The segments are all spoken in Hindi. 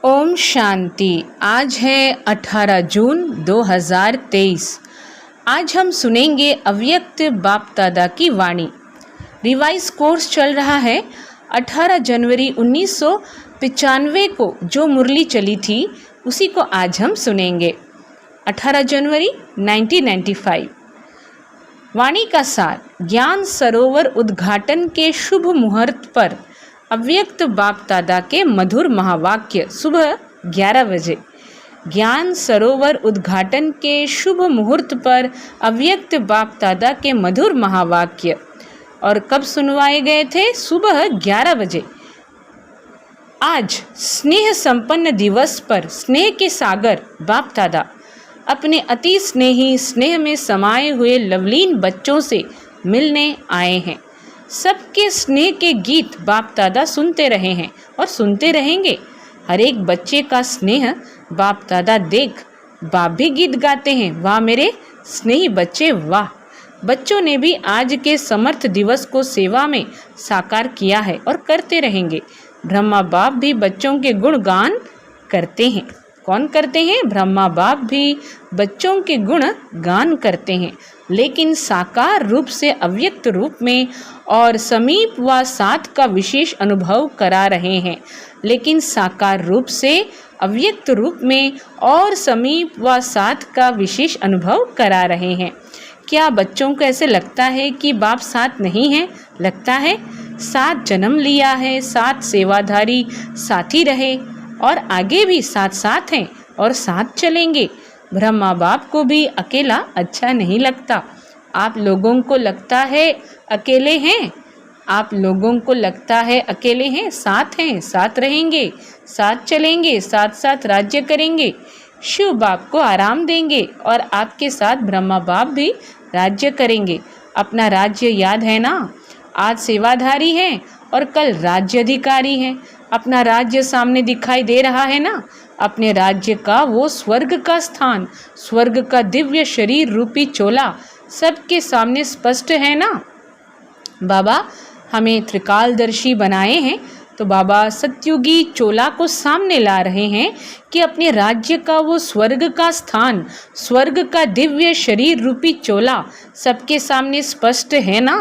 ओम शांति। आज है 18 जून 2023। आज हम सुनेंगे अव्यक्त बाप दादा की वाणी। रिवाइज कोर्स चल रहा है। 18 जनवरी 1995 को जो मुरली चली थी उसी को आज हम सुनेंगे। 18 जनवरी 1995। वाणी का सार। ज्ञान सरोवर उद्घाटन के शुभ मुहूर्त पर अव्यक्त बाप दादा के मधुर महावाक्य। सुबह 11 बजे ज्ञान सरोवर उद्घाटन के शुभ मुहूर्त पर अव्यक्त बाप दादा के मधुर महावाक्य। और कब सुनवाए गए थे? सुबह 11 बजे। आज स्नेह संपन्न दिवस पर स्नेह के सागर बाप दादा अपने अति स्नेही स्नेह में समाये हुए लवलीन बच्चों से मिलने आए हैं। सबके स्नेह के गीत बाप दादा सुनते रहे हैं और सुनते रहेंगे। हर एक बच्चे का स्नेह बाप दादा देख बाप भी गीत गाते हैं। वाह मेरे स्नेही बच्चे वाह। बच्चों ने भी आज के समर्थ दिवस को सेवा में साकार किया है और करते रहेंगे। ब्रह्मा बाप भी बच्चों के गुणगान करते हैं। कौन करते हैं? ब्रह्मा बाप भी बच्चों के गुण गान करते हैं, लेकिन साकार रूप से अव्यक्त रूप में और समीप व साथ का विशेष अनुभव करा रहे हैं। लेकिन साकार रूप से अव्यक्त रूप में और समीप व साथ का विशेष अनुभव करा रहे हैं। क्या बच्चों को ऐसे लगता है कि बाप साथ नहीं है? लगता है। साथ जन्म लिया है, साथ सेवाधारी साथी रहे और आगे भी साथ साथ हैं और साथ चलेंगे। ब्रह्मा बाप को भी अकेला अच्छा नहीं लगता। आप लोगों को लगता है अकेले हैं? आप लोगों को लगता है अकेले हैं? साथ हैं, साथ रहेंगे, साथ चलेंगे, साथ साथ राज्य करेंगे। शिव बाप को आराम देंगे और आपके साथ ब्रह्मा बाप भी राज्य करेंगे। अपना राज्य याद है ना? आज सेवाधारी हैं और कल राज्य अधिकारी हैं। अपना राज्य सामने दिखाई दे रहा है ना? अपने राज्य का वो स्वर्ग का स्थान, स्वर्ग का दिव्य शरीर रूपी चोला सबके सामने स्पष्ट है ना? बाबा हमें त्रिकालदर्शी बनाए हैं, तो बाबा सत्युगी चोला को सामने ला रहे हैं कि अपने राज्य का वो स्वर्ग का स्थान, स्वर्ग का दिव्य शरीर रूपी चोला सबके सामने स्पष्ट है ना?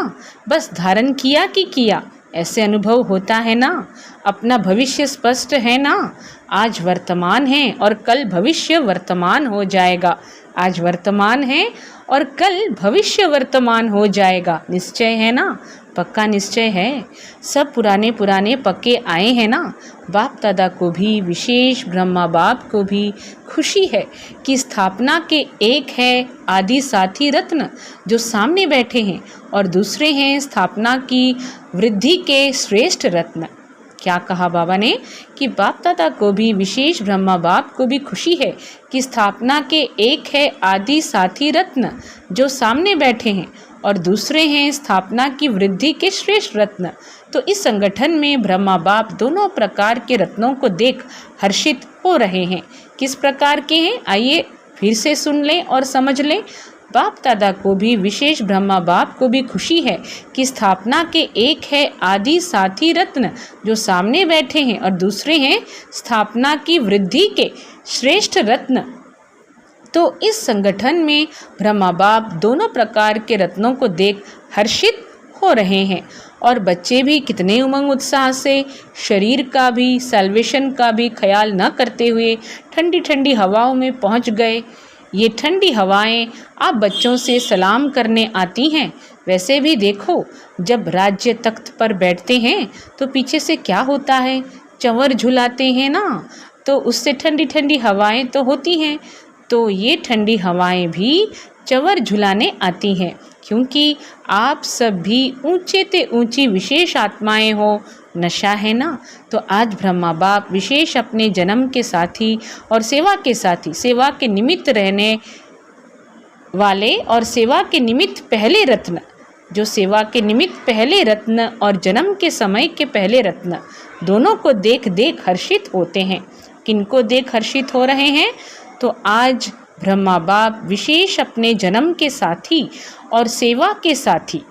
बस धारण किया कि किया, ऐसे अनुभव होता है ना? अपना भविष्य स्पष्ट है ना? आज वर्तमान है और कल भविष्य वर्तमान हो जाएगा। आज वर्तमान है और कल भविष्य वर्तमान हो जाएगा। निश्चय है ना? पक्का निश्चय है। सब पुराने पुराने पक्के आए हैं ना? बाप दादा को भी, विशेष ब्रह्मा बाप को भी खुशी है कि स्थापना के एक है आदि साथी रत्न जो सामने बैठे हैं और दूसरे हैं स्थापना की वृद्धि के श्रेष्ठ रत्न। क्या कहा बाबा ने कि बाप दादा को भी, विशेष ब्रह्मा बाप को भी खुशी है कि स्थापना के एक है आदि साथी रत्न जो सामने बैठे हैं और दूसरे हैं स्थापना की वृद्धि के श्रेष्ठ रत्न। तो इस संगठन में ब्रह्मा बाप दोनों प्रकार के रत्नों को देख हर्षित हो रहे हैं। किस प्रकार के हैं? आइए फिर से सुन लें और समझ लें। बाप दादा को भी, विशेष ब्रह्मा बाप को भी खुशी है कि स्थापना के एक है आदि साथी रत्न जो सामने बैठे हैं और दूसरे हैं स्थापना की वृद्धि के श्रेष्ठ रत्न। तो इस संगठन में ब्रह्मा बाप दोनों प्रकार के रत्नों को देख हर्षित हो रहे हैं और बच्चे भी कितने उमंग उत्साह से शरीर का भी, सैल्वेशन का भी ख्याल न करते हुए ठंडी ठंडी हवाओं में पहुंच गए। ये ठंडी हवाएं आप बच्चों से सलाम करने आती हैं। वैसे भी देखो, जब राज्य तख्त पर बैठते हैं तो पीछे से क्या होता है? चंवर झुलाते हैं ना, तो उससे ठंडी ठंडी हवाएं तो होती हैं। तो ये ठंडी हवाएं भी चंवर झुलाने आती हैं, क्योंकि आप सब भी ऊंचे ते ऊंची विशेष आत्माएं हो। नशा है ना? तो आज ब्रह्मा बाप विशेष अपने जन्म के साथी और सेवा के साथी, सेवा के निमित्त रहने वाले और सेवा के निमित्त पहले रत्न, जो सेवा के निमित्त पहले रत्न और जन्म के समय के पहले रत्न, दोनों को देख देख हर्षित होते हैं। किनको देख हर्षित हो रहे हैं? तो आज ब्रह्मा बाप विशेष अपने जन्म के साथी और सेवा के साथी,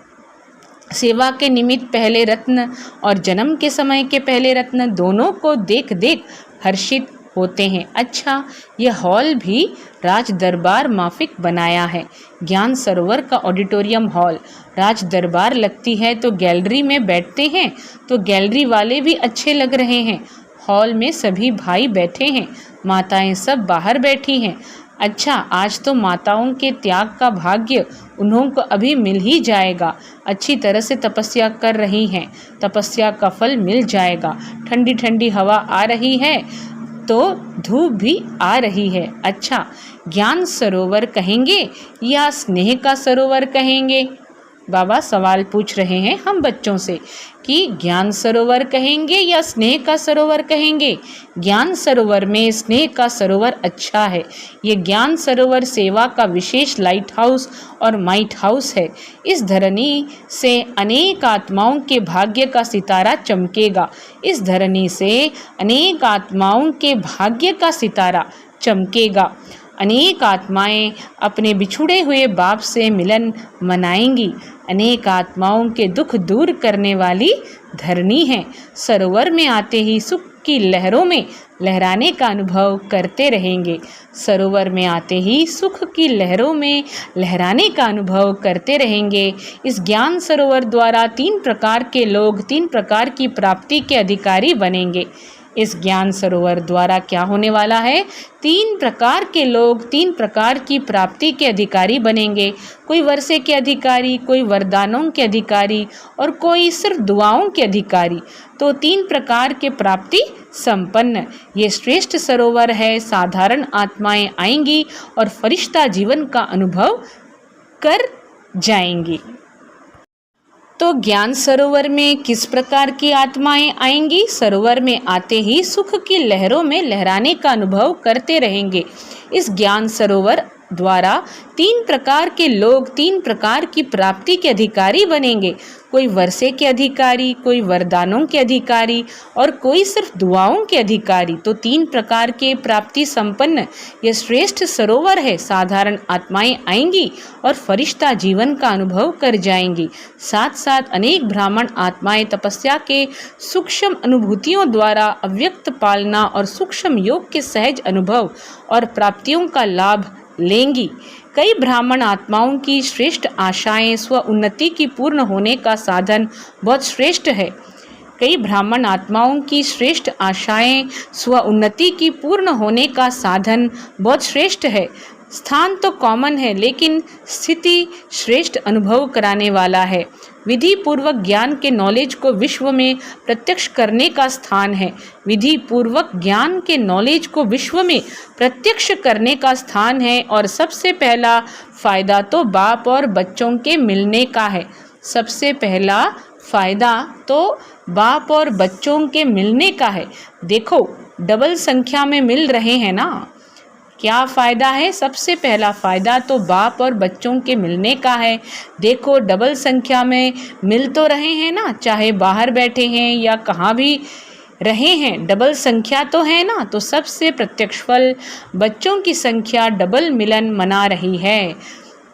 सेवा के निमित्त पहले रत्न और जन्म के समय के पहले रत्न, दोनों को देख देख हर्षित होते हैं। अच्छा, यह हॉल भी राज दरबार माफिक बनाया है। ज्ञान सरोवर का ऑडिटोरियम हॉल राज दरबार लगती है तो गैलरी में बैठते हैं तो गैलरी वाले भी अच्छे लग रहे हैं। हॉल में सभी भाई बैठे हैं, माताएं सब बाहर बैठी हैं। अच्छा, आज तो माताओं के त्याग का भाग्य उन्हों को अभी मिल ही जाएगा। अच्छी तरह से तपस्या कर रही हैं, तपस्या का फल मिल जाएगा। ठंडी ठंडी हवा आ रही है तो धूप भी आ रही है। अच्छा, ज्ञान सरोवर कहेंगे या स्नेह का सरोवर कहेंगे? बाबा सवाल पूछ रहे हैं हम बच्चों से कि ज्ञान सरोवर कहेंगे या स्नेह का सरोवर कहेंगे? ज्ञान सरोवर में स्नेह का सरोवर अच्छा है। ये ज्ञान सरोवर सेवा का विशेष लाइट हाउस और माइट हाउस है। इस धरनी से अनेक आत्माओं के भाग्य का सितारा चमकेगा। इस धरनी से अनेक आत्माओं के भाग्य का सितारा चमकेगा। अनेक आत्माएं अपने बिछुड़े हुए बाप से मिलन मनाएंगी। अनेक आत्माओं के दुख दूर करने वाली धरनी है। सरोवर में आते ही सुख की लहरों में लहराने का अनुभव करते रहेंगे। सरोवर में आते ही सुख की लहरों में लहराने का अनुभव करते रहेंगे। इस ज्ञान सरोवर द्वारा 3 प्रकार के लोग 3 प्रकार की प्राप्ति के अधिकारी बनेंगे। इस ज्ञान सरोवर द्वारा क्या होने वाला है? 3 प्रकार के लोग 3 प्रकार की प्राप्ति के अधिकारी बनेंगे। कोई वर्षे के अधिकारी, कोई वरदानों के अधिकारी और कोई सिर्फ दुआओं के अधिकारी। तो 3 प्रकार के प्राप्ति संपन्न ये श्रेष्ठ सरोवर है। साधारण आत्माएं आएंगी और फरिश्ता जीवन का अनुभव कर जाएंगी। तो ज्ञान सरोवर में किस प्रकार की आत्माएं आएंगी? सरोवर में आते ही सुख की लहरों में लहराने का अनुभव करते रहेंगे। इस ज्ञान सरोवर द्वारा 3 प्रकार के लोग 3 प्रकार की प्राप्ति के अधिकारी बनेंगे। कोई वर्षे के अधिकारी, कोई वरदानों के अधिकारी और कोई सिर्फ दुआओं के अधिकारी। तो 3 प्रकार के प्राप्ति संपन्न यह श्रेष्ठ सरोवर है। साधारण आत्माएं आएंगी और फरिश्ता जीवन का अनुभव कर जाएंगी। साथ साथ अनेक ब्राह्मण आत्माएं तपस्या के सूक्ष्म अनुभूतियों द्वारा अव्यक्त पालना और सूक्ष्म योग के सहज अनुभव और प्राप्तियों का लाभ लेंगी। कई ब्राह्मण आत्माओं की श्रेष्ठ आशाएं स्व उन्नति की पूर्ण होने का साधन बहुत श्रेष्ठ है। कई ब्राह्मण आत्माओं की श्रेष्ठ आशाएं स्व उन्नति की पूर्ण होने का साधन बहुत श्रेष्ठ है। स्थान तो कॉमन है लेकिन स्थिति श्रेष्ठ अनुभव कराने वाला है। विधि पूर्वक ज्ञान के नॉलेज को विश्व में प्रत्यक्ष करने का स्थान है। विधि पूर्वक ज्ञान के नॉलेज को विश्व में प्रत्यक्ष करने का स्थान है। और सबसे पहला फायदा तो बाप और बच्चों के मिलने का है। सबसे पहला फायदा तो बाप और बच्चों के मिलने का है। देखो, डबल संख्या में मिल रहे हैं ना। क्या फ़ायदा है? सबसे पहला फ़ायदा तो बाप और बच्चों के मिलने का है। देखो, डबल संख्या में मिल तो रहे हैं ना, चाहे बाहर बैठे हैं या कहाँ भी रहे हैं, डबल संख्या तो है ना। तो सबसे प्रत्यक्ष फल बच्चों की संख्या डबल मिलन मना रही है।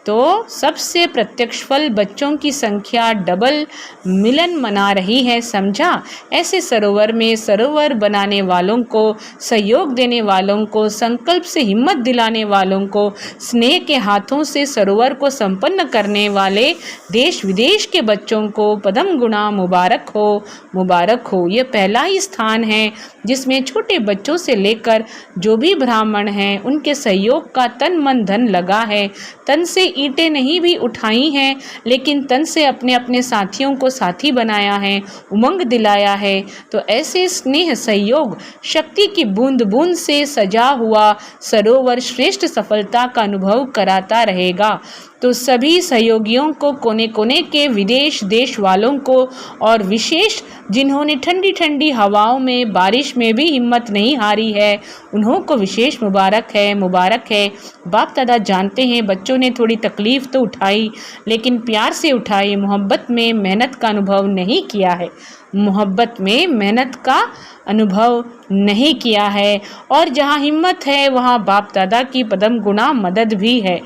तो सबसे प्रत्यक्ष फल बच्चों की संख्या डबल मिलन मना रही है। समझा? ऐसे सरोवर में सरोवर बनाने वालों को, सहयोग देने वालों को, संकल्प से हिम्मत दिलाने वालों को, स्नेह के हाथों से सरोवर को संपन्न करने वाले देश विदेश के बच्चों को पदम गुणा मुबारक हो, मुबारक हो। ये पहला ही स्थान है जिसमें छोटे बच्चों से लेकर जो भी ब्राह्मण हैं उनके सहयोग का तन मन धन लगा है। तन से ईंटें नहीं भी उठाई हैं लेकिन तन से अपने अपने साथियों को साथी बनाया है, उमंग दिलाया है। तो ऐसे स्नेह सहयोग शक्ति की बूंद बूंद से सजा हुआ सरोवर श्रेष्ठ सफलता का अनुभव कराता रहेगा। तो सभी सहयोगियों को, कोने कोने के विदेश देश वालों को और विशेष जिन्होंने ठंडी ठंडी हवाओं में, बारिश में भी हिम्मत नहीं हारी है, उन्हों को विशेष मुबारक है, मुबारक है। बाप दादा जानते हैं बच्चों ने थोड़ी तकलीफ़ तो उठाई लेकिन प्यार से उठाई, मोहब्बत में मेहनत का अनुभव नहीं किया है, मोहब्बत में मेहनत का अनुभव नहीं किया है। और जहाँ हिम्मत है वहाँ बाप दादा की पदम गुणा मदद भी है।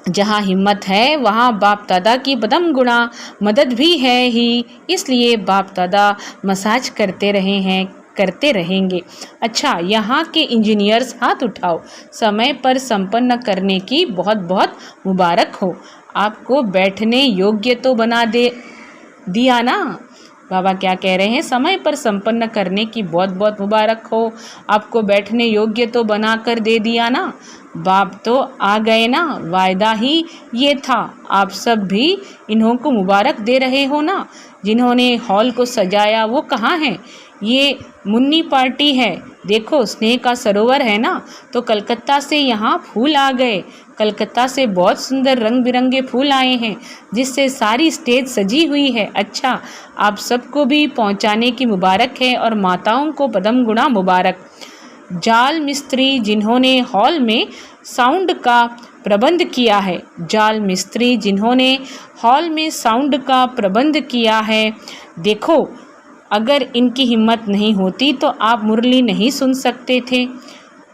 जहाँ हिम्मत है वहाँ बाप दादा की पदम गुणा मदद भी है ही। इसलिए बाप दादा मसाज करते रहे हैं, करते रहेंगे। अच्छा, यहाँ के इंजीनियर्स हाथ उठाओ, समय पर संपन्न करने की बहुत बहुत मुबारक हो। आपको बैठने योग्य तो बना दिया ना। बाबा क्या कह रहे हैं, समय पर संपन्न करने की बहुत बहुत मुबारक हो। आपको बैठने योग्य तो बना कर दे दिया ना। बाप तो आ गए ना, वायदा ही ये था। आप सब भी इन्हों को मुबारक दे रहे हो ना। जिन्होंने हॉल को सजाया वो कहाँ हैं? ये मुन्नी पार्टी है। देखो, स्नेह का सरोवर है ना, तो कलकत्ता से यहाँ फूल आ गए। कलकत्ता से बहुत सुंदर रंग बिरंगे फूल आए हैं, जिससे सारी स्टेज सजी हुई है। अच्छा, आप सबको भी पहुँचाने की मुबारक है और माताओं को पदम गुणा मुबारक। जाल मिस्त्री जिन्होंने हॉल में साउंड का प्रबंध किया है, जाल मिस्त्री जिन्होंने हॉल में साउंड का प्रबंध किया है, देखो, अगर इनकी हिम्मत नहीं होती तो आप मुरली नहीं सुन सकते थे।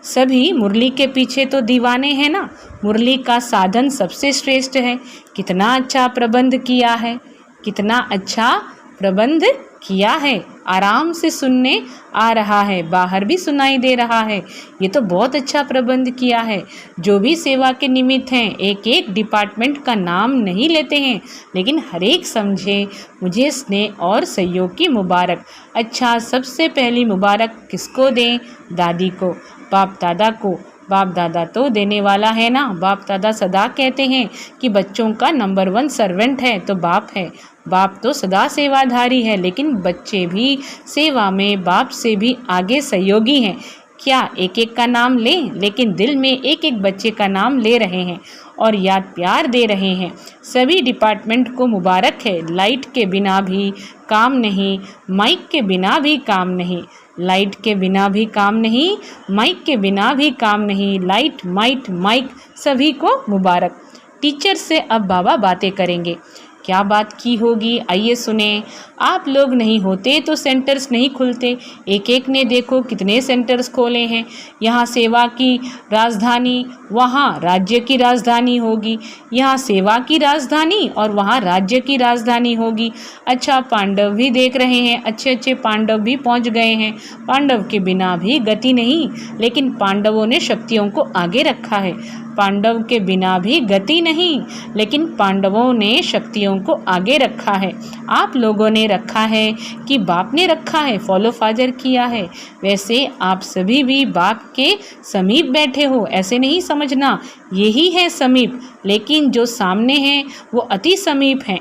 सभी मुरली के पीछे तो दीवाने हैं ना। मुरली का साधन सबसे श्रेष्ठ है। कितना अच्छा प्रबंध किया है, कितना अच्छा प्रबंध किया है। आराम से सुनने आ रहा है, बाहर भी सुनाई दे रहा है। ये तो बहुत अच्छा प्रबंध किया है। जो भी सेवा के निमित्त हैं, एक एक डिपार्टमेंट का नाम नहीं लेते हैं, लेकिन हर एक समझे मुझे स्नेह और सहयोग की मुबारक। अच्छा, सबसे पहली मुबारक किसको दें? दादी को, बाप दादा को। बाप दादा तो देने वाला है ना। बाप दादा सदा कहते हैं कि बच्चों का नंबर 1 सर्वेंट है तो बाप है। बाप तो सदा सेवाधारी है, लेकिन बच्चे भी सेवा में बाप से भी आगे सहयोगी हैं। क्या एक एक का नाम लें? लेकिन दिल में एक एक बच्चे का नाम ले रहे हैं और याद प्यार दे रहे हैं। सभी डिपार्टमेंट को मुबारक है। लाइट के बिना भी काम नहीं, माइक के बिना भी काम नहीं। लाइट के बिना भी काम नहीं, माइक के बिना भी काम नहीं। लाइट, माइक सभी को मुबारक। टीचर से अब बाबा बातें करेंगे। क्या बात की होगी, आइए सुने। आप लोग नहीं होते तो सेंटर्स नहीं खुलते। एक एक ने देखो कितने सेंटर्स खोले हैं। यहाँ सेवा की राजधानी, वहाँ राज्य की राजधानी होगी। यहाँ सेवा की राजधानी और वहाँ राज्य की राजधानी होगी। अच्छा, पांडव भी देख रहे हैं, अच्छे अच्छे पांडव भी पहुँच गए हैं। पांडव के बिना भी गति नहीं, लेकिन पांडवों ने शक्तियों को आगे रखा है। पांडव के बिना भी गति नहीं, लेकिन पांडवों ने शक्तियों को आगे रखा है। आप लोगों ने रखा है कि बाप ने रखा है, फॉलो फादर किया है। वैसे आप सभी भी बाप के समीप बैठे हो, ऐसे नहीं समझना। यही है समीप, लेकिन जो सामने हैं वो अति समीप हैं।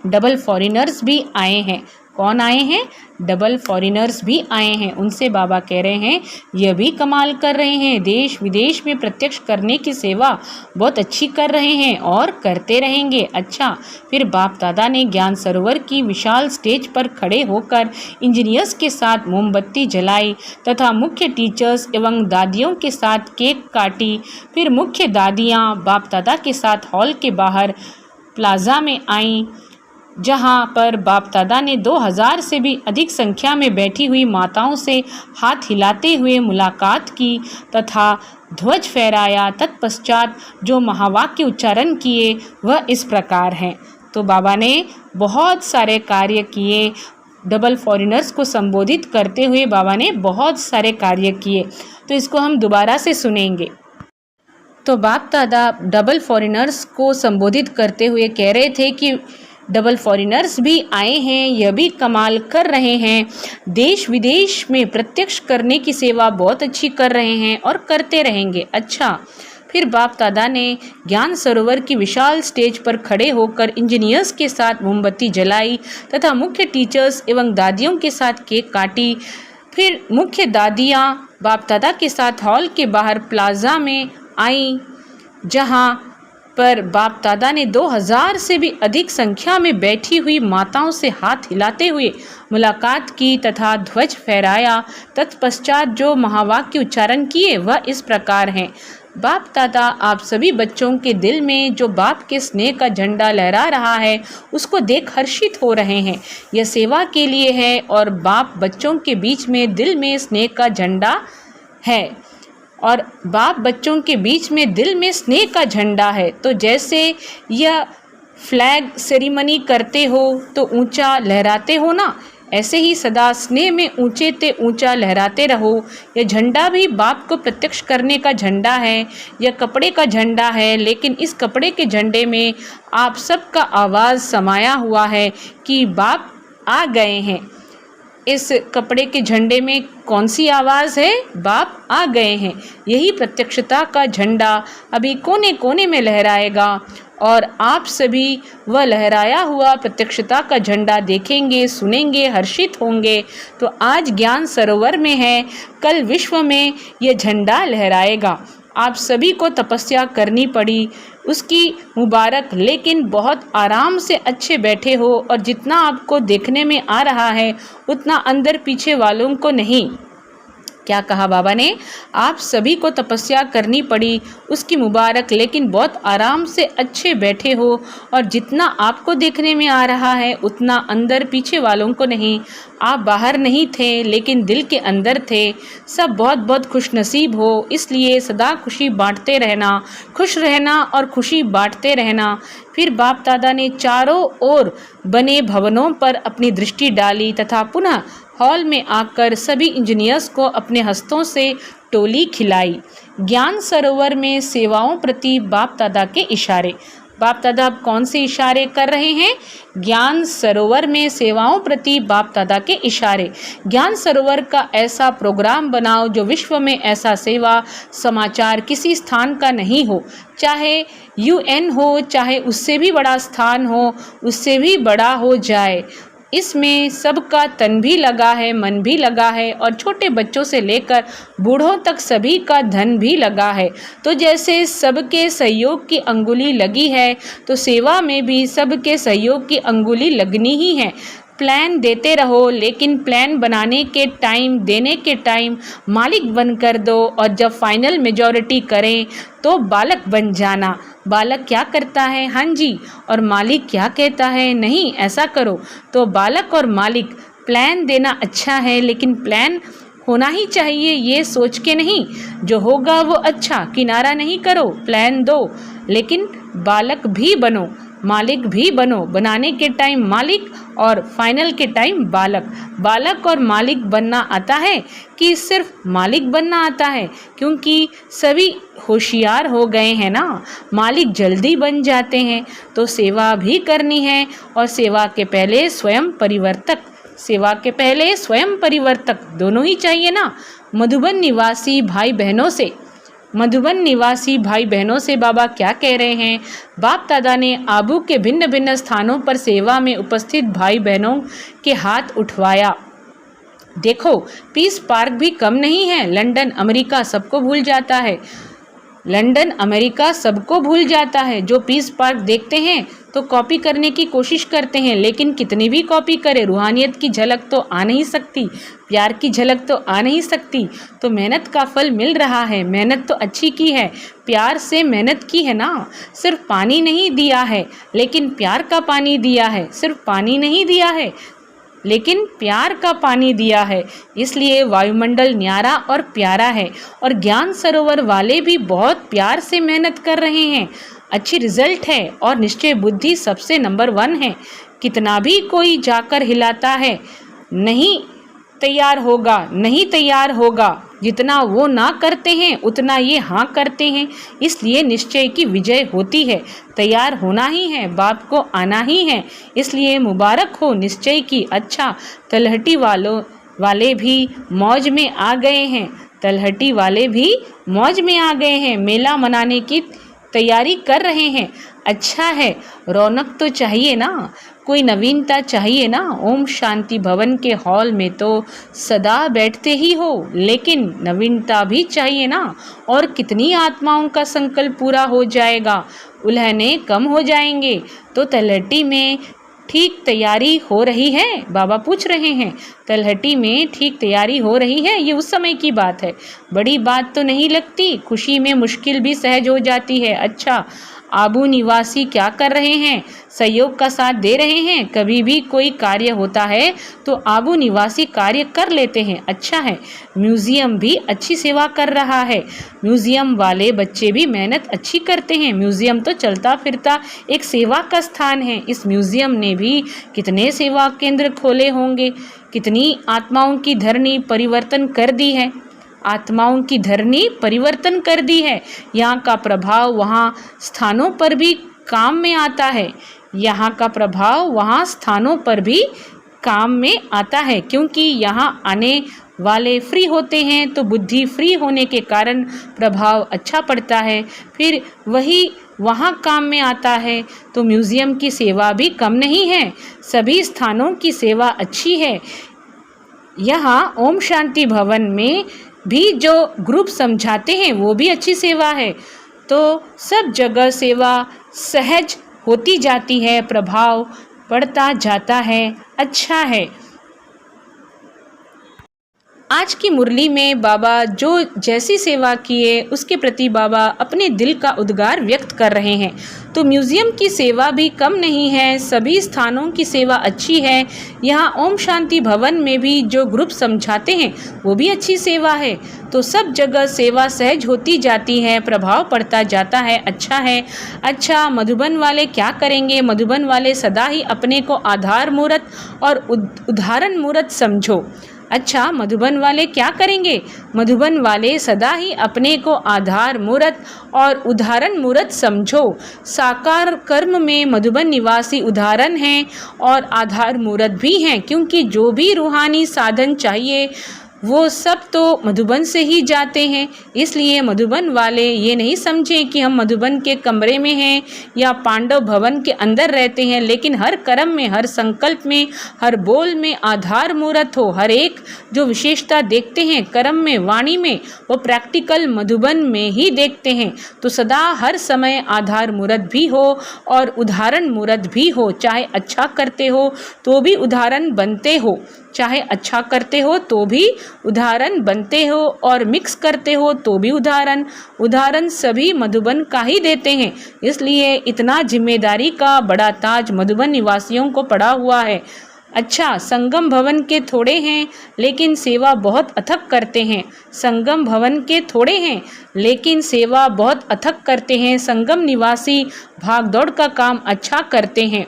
डबल फॉरेनर्स भी आए हैं। कौन आए हैं? डबल फॉरेनर्स भी आए हैं। उनसे बाबा कह रहे हैं यह भी कमाल कर रहे हैं, देश विदेश में प्रत्यक्ष करने की सेवा बहुत अच्छी कर रहे हैं और करते रहेंगे। अच्छा, फिर बाप दादा ने ज्ञान सरोवर की विशाल स्टेज पर खड़े होकर इंजीनियर्स के साथ मोमबत्ती जलाई तथा मुख्य टीचर्स एवं दादियों के साथ केक काटी। फिर मुख्य दादियाँ बाप दादा के साथ हॉल के बाहर प्लाजा में आईं, जहां पर बाप दादा ने 2000 से भी अधिक संख्या में बैठी हुई माताओं से हाथ हिलाते हुए मुलाकात की तथा ध्वज फहराया। तत्पश्चात जो महावाक्य उच्चारण किए वह इस प्रकार हैं। तो बाबा ने बहुत सारे कार्य किए। डबल फॉरेनर्स को संबोधित करते हुए बाबा ने बहुत सारे कार्य किए। तो इसको हम दोबारा से सुनेंगे। तो बाप दादा डबल फॉरेनर्स को संबोधित करते हुए कह रहे थे कि डबल फॉरेनर्स भी आए हैं, यह भी कमाल कर रहे हैं, देश विदेश में प्रत्यक्ष करने की सेवा बहुत अच्छी कर रहे हैं और करते रहेंगे। अच्छा, फिर बाप दादा ने ज्ञान सरोवर की विशाल स्टेज पर खड़े होकर इंजीनियर्स के साथ मोमबत्ती जलाई तथा मुख्य टीचर्स एवं दादियों के साथ केक काटी। फिर मुख्य दादियाँ बाप दादा के साथ हॉल के बाहर प्लाजा में आईं, जहाँ पर बाप दादा ने 2000 से भी अधिक संख्या में बैठी हुई माताओं से हाथ हिलाते हुए मुलाकात की तथा ध्वज फहराया। तत्पश्चात जो महावाक्य उच्चारण किए वह इस प्रकार हैं। बाप दादा आप सभी बच्चों के दिल में जो बाप के स्नेह का झंडा लहरा रहा है उसको देख हर्षित हो रहे हैं। यह सेवा के लिए है और बाप बच्चों के बीच में दिल में स्नेह का झंडा है और बाप बच्चों के बीच में दिल में स्नेह का झंडा है। तो जैसे यह फ्लैग सेरेमनी करते हो तो ऊंचा लहराते हो ना, ऐसे ही सदा स्नेह में ऊंचे ते ऊंचा लहराते रहो। यह झंडा भी बाप को प्रत्यक्ष करने का झंडा है। यह कपड़े का झंडा है, लेकिन इस कपड़े के झंडे में आप सबका आवाज़ समाया हुआ है कि बाप आ गए हैं। इस कपड़े के झंडे में कौन सी आवाज़ है? बाप आ गए हैं। यही प्रत्यक्षता का झंडा अभी कोने कोने में लहराएगा और आप सभी वह लहराया हुआ प्रत्यक्षता का झंडा देखेंगे, सुनेंगे, हर्षित होंगे। तो आज ज्ञान सरोवर में है, कल विश्व में यह झंडा लहराएगा। आप सभी को तपस्या करनी पड़ी, उसकी मुबारक, लेकिन बहुत आराम से अच्छे बैठे हो और जितना आपको देखने में आ रहा है उतना अंदर पीछे वालों को नहीं। क्या कहा बाबा ने? आप सभी को तपस्या करनी पड़ी, उसकी मुबारक, लेकिन बहुत आराम से अच्छे बैठे हो और जितना आपको देखने में आ रहा है उतना अंदर पीछे वालों को नहीं। आप बाहर नहीं थे, लेकिन दिल के अंदर थे। सब बहुत बहुत खुशनसीब हो, इसलिए सदा खुशी बांटते रहना, खुश रहना और खुशी बांटते रहना। फिर बाप दादा ने चारों ओर बने भवनों पर अपनी दृष्टि डाली तथा पुनः हॉल में आकर सभी इंजीनियर्स को अपने हस्तों से टोली खिलाई। ज्ञान सरोवर में सेवाओं प्रति बाप दादा के इशारे। बाप दादा अब कौन से इशारे कर रहे हैं? ज्ञान सरोवर में सेवाओं प्रति बाप दादा के इशारे। ज्ञान सरोवर का ऐसा प्रोग्राम बनाओ जो विश्व में ऐसा सेवा समाचार किसी स्थान का नहीं हो, चाहे UN हो, चाहे उससे भी बड़ा स्थान हो, उससे भी बड़ा हो जाए। इसमें सबका तन भी लगा है, मन भी लगा है और छोटे बच्चों से लेकर बूढ़ों तक सभी का धन भी लगा है। तो जैसे सबके सहयोग की अंगुली लगी है, तो सेवा में भी सबके सहयोग की अंगुली लगनी ही है। प्लान देते रहो, लेकिन प्लान बनाने के टाइम, देने के टाइम मालिक बनकर दो और जब फाइनल मेजॉरिटी करें तो बालक बन जाना। बालक क्या करता है? हाँ जी। और मालिक क्या कहता है? नहीं, ऐसा करो। तो बालक और मालिक, प्लान देना अच्छा है, लेकिन प्लान होना ही चाहिए ये सोच के नहीं, जो होगा वो अच्छा। किनारा नहीं करो, प्लान दो, लेकिन बालक भी बनो, मालिक भी बनो। बनाने के टाइम मालिक और फाइनल के टाइम बालक। बालक और मालिक बनना आता है कि सिर्फ मालिक बनना आता है? क्योंकि सभी होशियार हो गए हैं ना, मालिक जल्दी बन जाते हैं। तो सेवा भी करनी है और सेवा के पहले स्वयं परिवर्तक, सेवा के पहले स्वयं परिवर्तक दोनों ही चाहिए ना। मधुबन निवासी भाई बहनों से, मधुबन निवासी भाई बहनों से बाबा क्या कह रहे हैं? बाप दादा ने आबू के भिन्न भिन्न स्थानों पर सेवा में उपस्थित भाई बहनों के हाथ उठवाया। देखो, पीस पार्क भी कम नहीं है। लंदन अमेरिका सबको भूल जाता है, लंदन अमेरिका सबको भूल जाता है। जो पीस पार्क देखते हैं तो कॉपी करने की कोशिश करते हैं, लेकिन कितनी भी कॉपी करें, रूहानियत की झलक तो आ नहीं सकती, प्यार की झलक तो आ नहीं सकती। तो मेहनत का फल मिल रहा है, मेहनत तो अच्छी की है, प्यार से मेहनत की है ना। सिर्फ पानी नहीं दिया है, लेकिन प्यार का पानी दिया है। सिर्फ पानी नहीं दिया है, लेकिन प्यार का पानी दिया है, इसलिए वायुमंडल न्यारा और प्यारा है। और ज्ञान सरोवर वाले भी बहुत प्यार से मेहनत कर रहे हैं, अच्छी रिजल्ट है और निश्चय बुद्धि सबसे नंबर 1 है। कितना भी कोई जाकर हिलाता है, नहीं तैयार होगा, नहीं तैयार होगा। जितना वो ना करते हैं उतना ये हाँ करते हैं, इसलिए निश्चय की विजय होती है। तैयार होना ही है, बाप को आना ही है, इसलिए मुबारक हो निश्चय की। अच्छा, तलहटी वाले भी मौज में आ गए हैं, तलहटी वाले भी मौज में आ गए हैं, मेला मनाने की तैयारी कर रहे हैं। अच्छा है, रौनक तो चाहिए ना, कोई नवीनता चाहिए ना। ओम शांति भवन के हॉल में तो सदा बैठते ही हो, लेकिन नवीनता भी चाहिए ना। और कितनी आत्माओं का संकल्प पूरा हो जाएगा, उल्हने कम हो जाएंगे। तो तलहटी में ठीक तैयारी हो रही है? बाबा पूछ रहे हैं, तलहटी में ठीक तैयारी हो रही है? ये उस समय की बात है, बड़ी बात तो नहीं लगती। खुशी में मुश्किल भी सहज हो जाती है। अच्छा, आबू निवासी क्या कर रहे हैं? सहयोग का साथ दे रहे हैं। कभी भी कोई कार्य होता है तो आबू निवासी कार्य कर लेते हैं। अच्छा है, म्यूज़ियम भी अच्छी सेवा कर रहा है, म्यूज़ियम वाले बच्चे भी मेहनत अच्छी करते हैं। म्यूज़ियम तो चलता फिरता एक सेवा का स्थान है। इस म्यूज़ियम ने भी कितने सेवा केंद्र खोले होंगे, कितनी आत्माओं की धरनी परिवर्तन कर दी है, आत्माओं की धरनी परिवर्तन कर दी है। यहाँ का प्रभाव वहाँ स्थानों पर भी काम में आता है, यहाँ का प्रभाव वहाँ स्थानों पर भी काम में आता है, क्योंकि यहाँ आने वाले फ्री होते हैं तो बुद्धि फ्री होने के कारण प्रभाव अच्छा पड़ता है, फिर वही वहाँ काम में आता है। तो म्यूज़ियम की सेवा भी कम नहीं है, सभी स्थानों की सेवा अच्छी है। यहाँ ओम शांति भवन में भी जो ग्रुप समझाते हैं वो भी अच्छी सेवा है। तो सब जगह सेवा सहज होती जाती है, प्रभाव पड़ता जाता है, अच्छा है। आज की मुरली में बाबा जो जैसी सेवा किए उसके प्रति बाबा अपने दिल का उद्गार व्यक्त कर रहे हैं। तो म्यूज़ियम की सेवा भी कम नहीं है, सभी स्थानों की सेवा अच्छी है। यहाँ ओम शांति भवन में भी जो ग्रुप समझाते हैं वो भी अच्छी सेवा है। तो सब जगह सेवा सहज होती जाती है, प्रभाव पड़ता जाता है, अच्छा है। अच्छा, मधुबन वाले क्या करेंगे? मधुबन वाले सदा ही अपने को आधार मूर्त और उदाहरण मूर्त समझो। अच्छा, मधुबन वाले क्या करेंगे? मधुबन वाले सदा ही अपने को आधार मूर्त और उदाहरण मूर्त समझो। साकार कर्म में मधुबन निवासी उदाहरण हैं और आधार मूर्त भी हैं, क्योंकि जो भी रूहानी साधन चाहिए वो सब तो मधुबन से ही जाते हैं। इसलिए मधुबन वाले ये नहीं समझें कि हम मधुबन के कमरे में हैं या पांडव भवन के अंदर रहते हैं, लेकिन हर कर्म में, हर संकल्प में, हर बोल में आधार मूर्त हो। हर एक जो विशेषता देखते हैं कर्म में, वाणी में, वो प्रैक्टिकल मधुबन में ही देखते हैं। तो सदा हर समय आधार मूर्त भी हो और उदाहरण मूर्त भी हो। चाहे अच्छा करते हो तो भी उदाहरण बनते हो, चाहे अच्छा करते हो तो भी उदाहरण बनते हो, और मिक्स करते हो तो भी उदाहरण सभी मधुबन का ही देते हैं। इसलिए इतना जिम्मेदारी का बड़ा ताज मधुबन निवासियों को पड़ा हुआ है। अच्छा, संगम भवन के थोड़े हैं लेकिन सेवा बहुत अथक करते हैं। संगम भवन के थोड़े हैं लेकिन सेवा बहुत अथक करते हैं। संगम निवासी भागदौड़ का काम अच्छा करते हैं।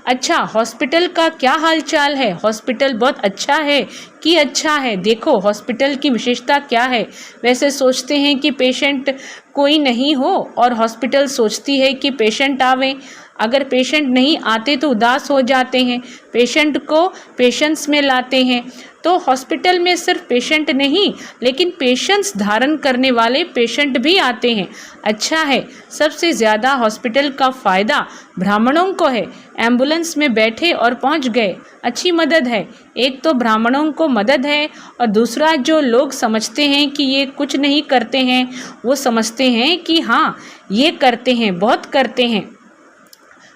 अच्छा, हॉस्पिटल का क्या हालचाल है? हॉस्पिटल बहुत अच्छा है कि अच्छा है? देखो हॉस्पिटल की विशेषता क्या है। वैसे सोचते हैं कि पेशेंट कोई नहीं हो और हॉस्पिटल सोचती है कि पेशेंट आवे। अगर पेशेंट नहीं आते तो उदास हो जाते हैं, पेशेंट को पेशेंस में लाते हैं। तो हॉस्पिटल में सिर्फ पेशेंट नहीं लेकिन पेशेंस धारण करने वाले पेशेंट भी आते हैं। अच्छा है, सबसे ज़्यादा हॉस्पिटल का फ़ायदा ब्राह्मणों को है। एम्बुलेंस में बैठे और पहुंच गए, अच्छी मदद है। एक तो ब्राह्मणों को मदद है और दूसरा जो लोग समझते हैं कि ये कुछ नहीं करते हैं, वो समझते हैं कि हाँ ये करते हैं, बहुत करते हैं,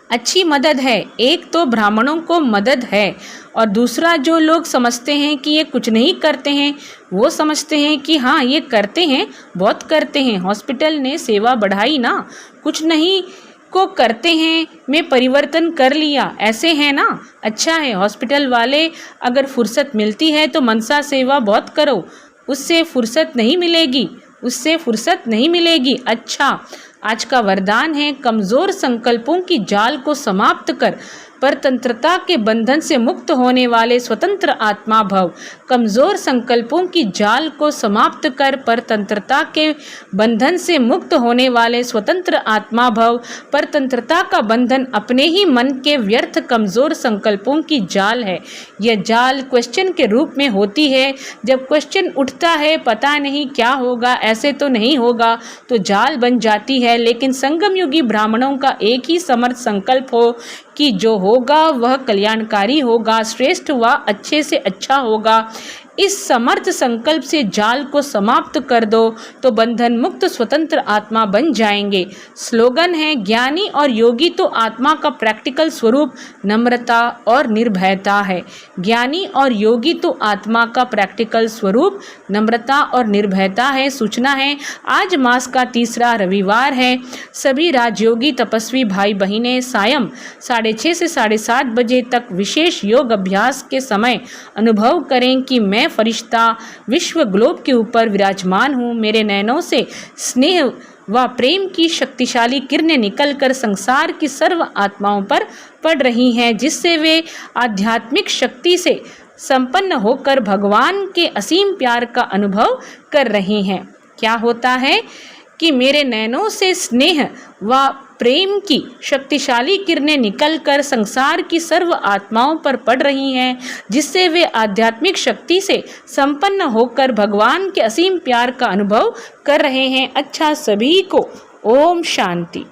अच्छी मदद है। एक तो ब्राह्मणों को मदद है और दूसरा जो लोग समझते हैं कि ये कुछ नहीं करते हैं, वो समझते हैं कि हाँ ये करते हैं, बहुत करते हैं। हॉस्पिटल ने सेवा बढ़ाई ना, कुछ नहीं को करते हैं में परिवर्तन कर लिया, ऐसे है ना। अच्छा है, हॉस्पिटल वाले अगर फुर्सत मिलती है तो मनसा सेवा बहुत करो, उससे फुर्सत नहीं मिलेगी, उससे फुर्सत नहीं मिलेगी। अच्छा, आज का वरदान है कमज़ोर संकल्पों की जाल को समाप्त कर परतंत्रता के बंधन से मुक्त होने वाले स्वतंत्र आत्मा भव। कमज़ोर संकल्पों की जाल को समाप्त कर परतंत्रता के बंधन से मुक्त होने वाले स्वतंत्र आत्मा भव। परतंत्रता का बंधन अपने ही मन के व्यर्थ कमज़ोर संकल्पों की जाल है। यह जाल क्वेश्चन के रूप में होती है। जब क्वेश्चन उठता है पता नहीं क्या होगा, ऐसे तो नहीं होगा, तो जाल बन जाती है। लेकिन संगम युगी ब्राह्मणों का एक ही समर्थ संकल्प हो कि जो होगा वह कल्याणकारी होगा, श्रेष्ठ व अच्छे से अच्छा होगा। इस समर्थ संकल्प से जाल को समाप्त कर दो तो बंधन मुक्त स्वतंत्र आत्मा बन जाएंगे। स्लोगन है, ज्ञानी और योगी तो आत्मा का प्रैक्टिकल स्वरूप नम्रता और निर्भयता है। ज्ञानी और योगी तो आत्मा का प्रैक्टिकल स्वरूप नम्रता और निर्भयता है। सूचना है, आज मास का तीसरा रविवार है। सभी राजयोगी तपस्वी भाई बहनें सायं 6:30 से 7:30 बजे तक विशेष योग अभ्यास के समय अनुभव करें कि मैं फरिश्ता विश्व ग्लोब के ऊपर विराजमान हूँ। मेरे नैनों से स्नेह व प्रेम की शक्तिशाली किरणें निकलकर संसार की सर्व आत्माओं पर पड़ रही हैं, जिससे वे आध्यात्मिक शक्ति से संपन्न होकर भगवान के असीम प्यार का अनुभव कर रही हैं। क्या होता है कि मेरे नैनों से स्नेह व प्रेम की शक्तिशाली किरणें निकलकर संसार की सर्व आत्माओं पर पड़ रही हैं, जिससे वे आध्यात्मिक शक्ति से संपन्न होकर भगवान के असीम प्यार का अनुभव कर रहे हैं। अच्छा, सभी को ओम शांति।